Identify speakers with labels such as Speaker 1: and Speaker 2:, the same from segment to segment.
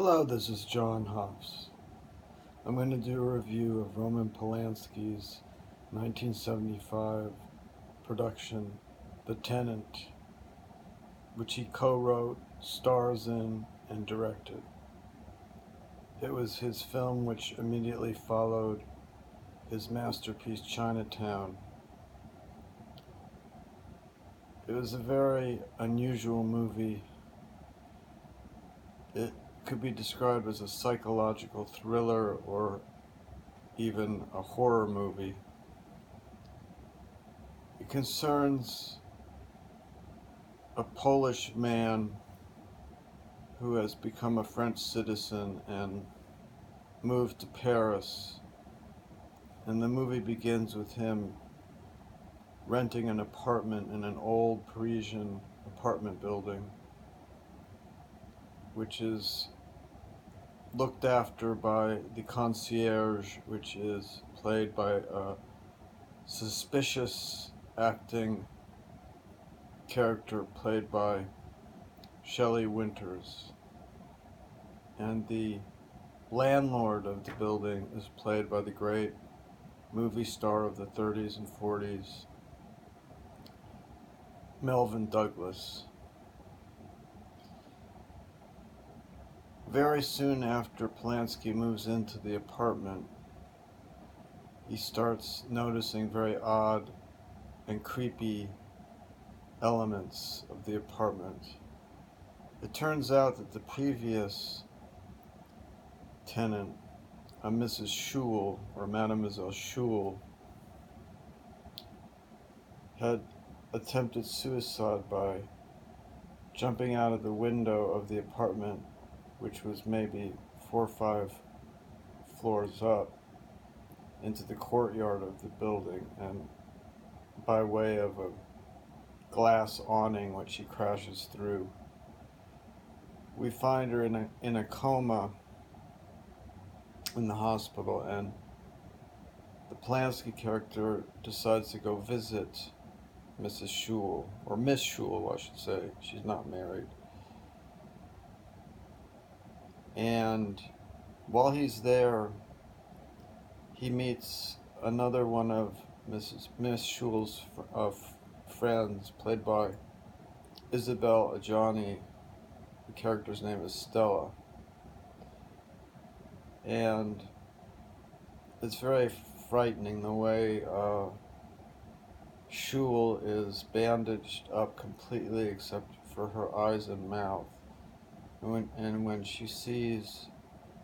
Speaker 1: Hello, this is John Hoffs. I'm going to do a review of Roman Polanski's 1975 production, The Tenant, which he co-wrote, stars in, and directed. It was his film which immediately followed his masterpiece, Chinatown. It was a very unusual movie. It could be described as a psychological thriller or even a horror movie. It concerns a Polish man who has become a French citizen and moved to Paris. And the movie begins with him renting an apartment in an old Parisian apartment building, which is looked after by the concierge, which is played by a suspicious acting character played by Shelley Winters. And the landlord of the building is played by the great movie star of the 30s and 40s, Melvyn Douglas. Very soon after Polanski moves into the apartment, he starts noticing very odd and creepy elements of the apartment. It turns out that the previous tenant, a Mrs. Schul, or Mademoiselle Schul, had attempted suicide by jumping out of the window of the apartment, which was maybe 4 or 5 floors up, into the courtyard of the building, and by way of a glass awning which she crashes through. We find her in a coma in the hospital, and the Polanski character decides to go visit Mrs. Schul, or Miss Schul, I should say. She's not married. And while he's there, he meets another one of Miss Schul's friends, played by Isabelle Adjani. The character's name is Stella. And it's very frightening the way Schul is bandaged up completely except for her eyes and mouth. And when she sees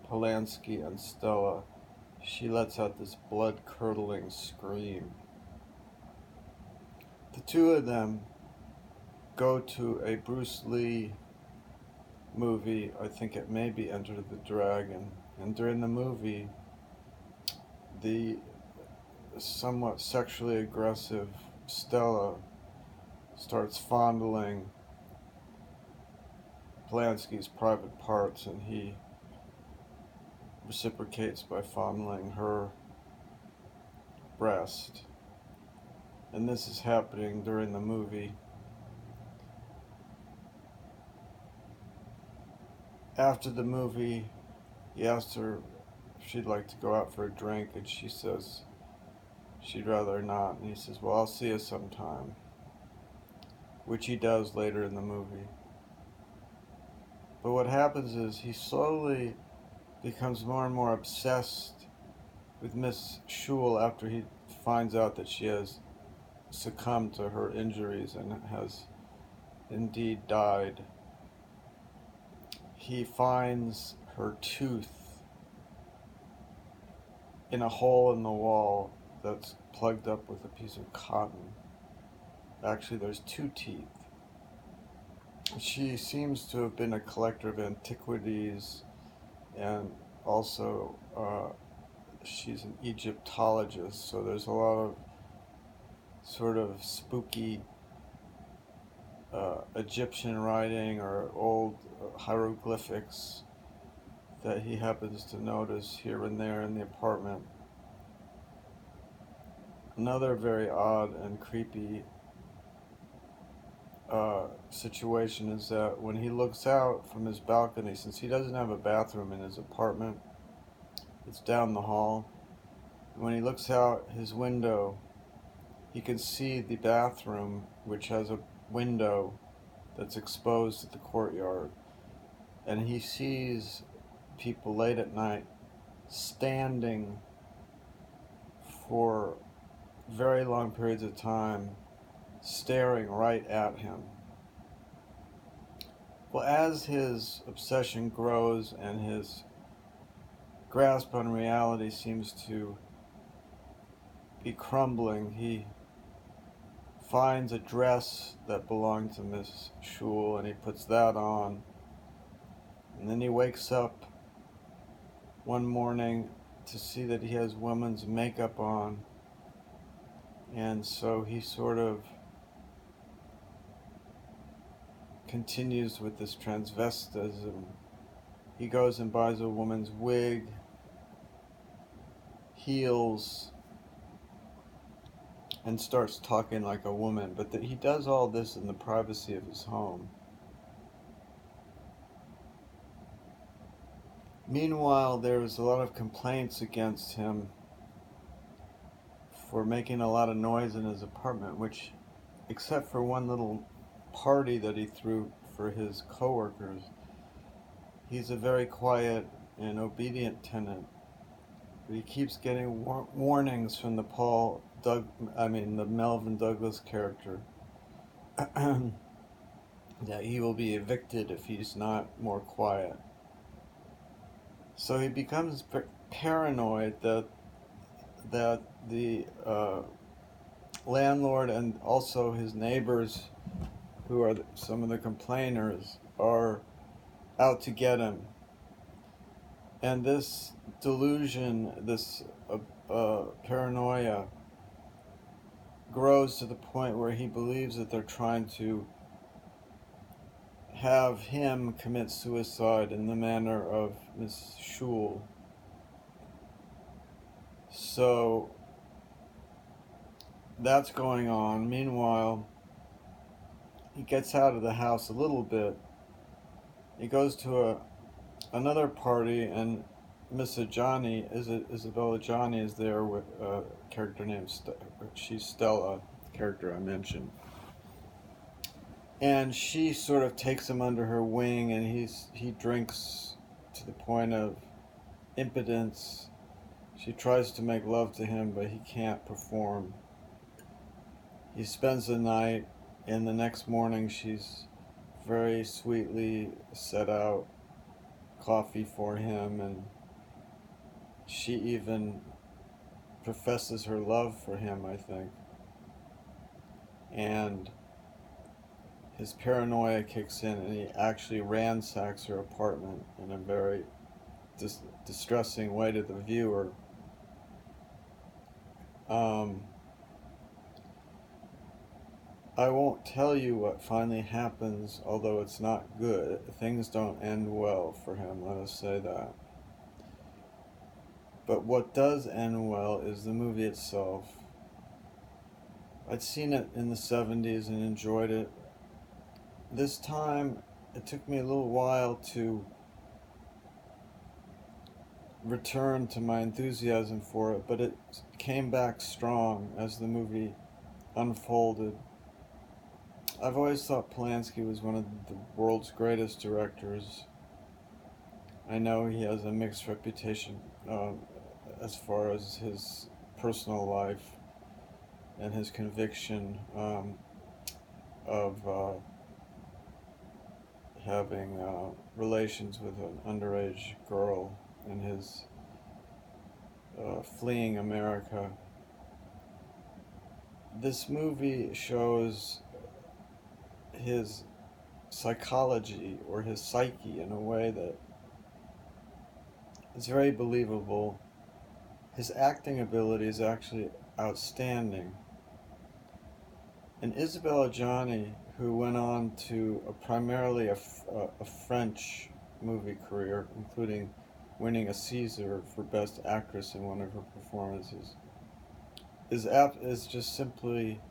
Speaker 1: Polanski and Stella, she lets out this blood-curdling scream. The two of them go to a Bruce Lee movie, I think it may be Enter the Dragon, and during the movie, the somewhat sexually aggressive Stella starts fondling Polanski's private parts, and he reciprocates by fondling her breast. And this is happening during the movie. After the movie, he asks her if she'd like to go out for a drink, and she says she'd rather not. And he says, well, I'll see you sometime, which he does later in the movie. But what happens is he slowly becomes more and more obsessed with Miss Schul after he finds out that she has succumbed to her injuries and has indeed died. He finds her tooth in a hole in the wall that's plugged up with a piece of cotton. Actually, there's 2 teeth. She seems to have been a collector of antiquities, and also she's an Egyptologist, so there's a lot of sort of spooky Egyptian writing or old hieroglyphics that he happens to notice here and there in the apartment. Another very odd and creepy situation is that when he looks out from his balcony, since he doesn't have a bathroom in his apartment, it's down the hall. When he looks out his window, he can see the bathroom, which has a window that's exposed to the courtyard. And he sees people late at night standing for very long periods of time, staring right at him. Well, as his obsession grows and his grasp on reality seems to be crumbling, he finds a dress that belonged to Miss Schul and he puts that on. And then he wakes up one morning to see that he has woman's makeup on. And so he sort of continues with this transvestism. He goes and buys a woman's wig, heels, and starts talking like a woman. But he does all this in the privacy of his home. Meanwhile, there's a lot of complaints against him for making a lot of noise in his apartment, which, except for one little party that he threw for his coworkers, he's a very quiet and obedient tenant. But he keeps getting warnings from the Melvin Douglas character that he will be evicted if he's not more quiet. So he becomes paranoid that the landlord and also his neighbors, who are some of the complainers, are out to get him. And this delusion, this paranoia, grows to the point where he believes that they're trying to have him commit suicide in the manner of Miss Schul. So that's going on. Meanwhile, he gets out of the house a little bit. He goes to another party, and Miss Ajani, Isabella Ajani, is there with a character named she's Stella, the character I mentioned. And she sort of takes him under her wing, and he drinks to the point of impotence. She tries to make love to him, but he can't perform. He spends the night, and the next morning she's very sweetly set out coffee for him, and she even professes her love for him, I think. And his paranoia kicks in, and he actually ransacks her apartment in a very distressing way to the viewer. I won't tell you what finally happens, although it's not good. Things don't end well for him, let us say that. But what does end well is the movie itself. I'd seen it in the 70s and enjoyed it. This time, it took me a little while to return to my enthusiasm for it, but it came back strong as the movie unfolded. I've always thought Polanski was one of the world's greatest directors. I know he has a mixed reputation as far as his personal life and his conviction of having relations with an underage girl and his fleeing America. This movie shows his psychology or his psyche in a way that is very believable. His acting ability is actually outstanding. And Isabelle Adjani, who went on to primarily a French movie career, including winning a César for Best Actress in one of her performances, is just simply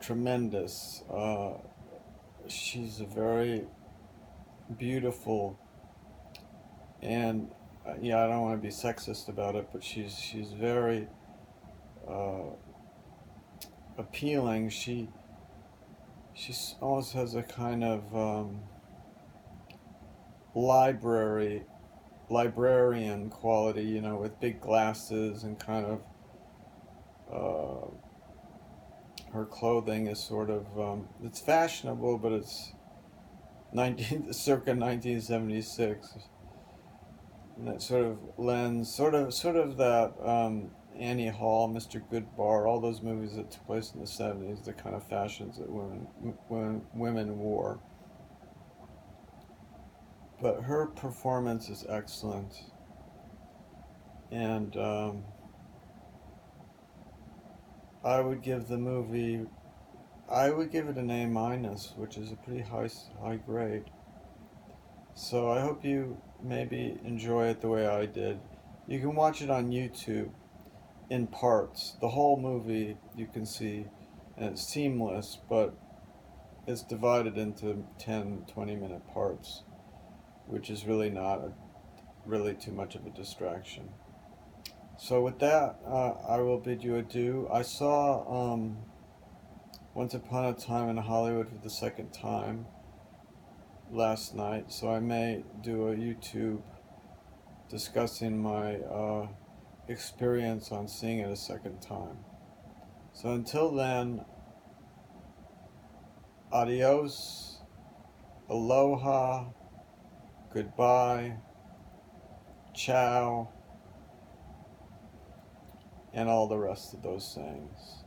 Speaker 1: tremendous. She's a very beautiful, and yeah, I don't want to be sexist about it, but she's very uh, appealing. She almost has a kind of library librarian quality, with big glasses and kind of uh, her clothing is sort of it's fashionable, but it's circa 1976, and that sort of lens, sort of that Annie Hall, Mr. Goodbar, all those movies that took place in the 70s, the kind of fashions that women wore. But her performance is excellent, and I would give the movie, I would give it an A minus, which is a pretty high grade. So I hope you maybe enjoy it the way I did. You can watch it on YouTube in parts. The whole movie you can see, and it's seamless, but it's divided into 10, 20-minute parts, which is really not really too much of a distraction. So with that, I will bid you adieu. I saw Once Upon a Time in Hollywood for the second time last night, so I may do a YouTube discussing my experience on seeing it a second time. So until then, adios, aloha, goodbye, ciao, and all the rest of those sayings.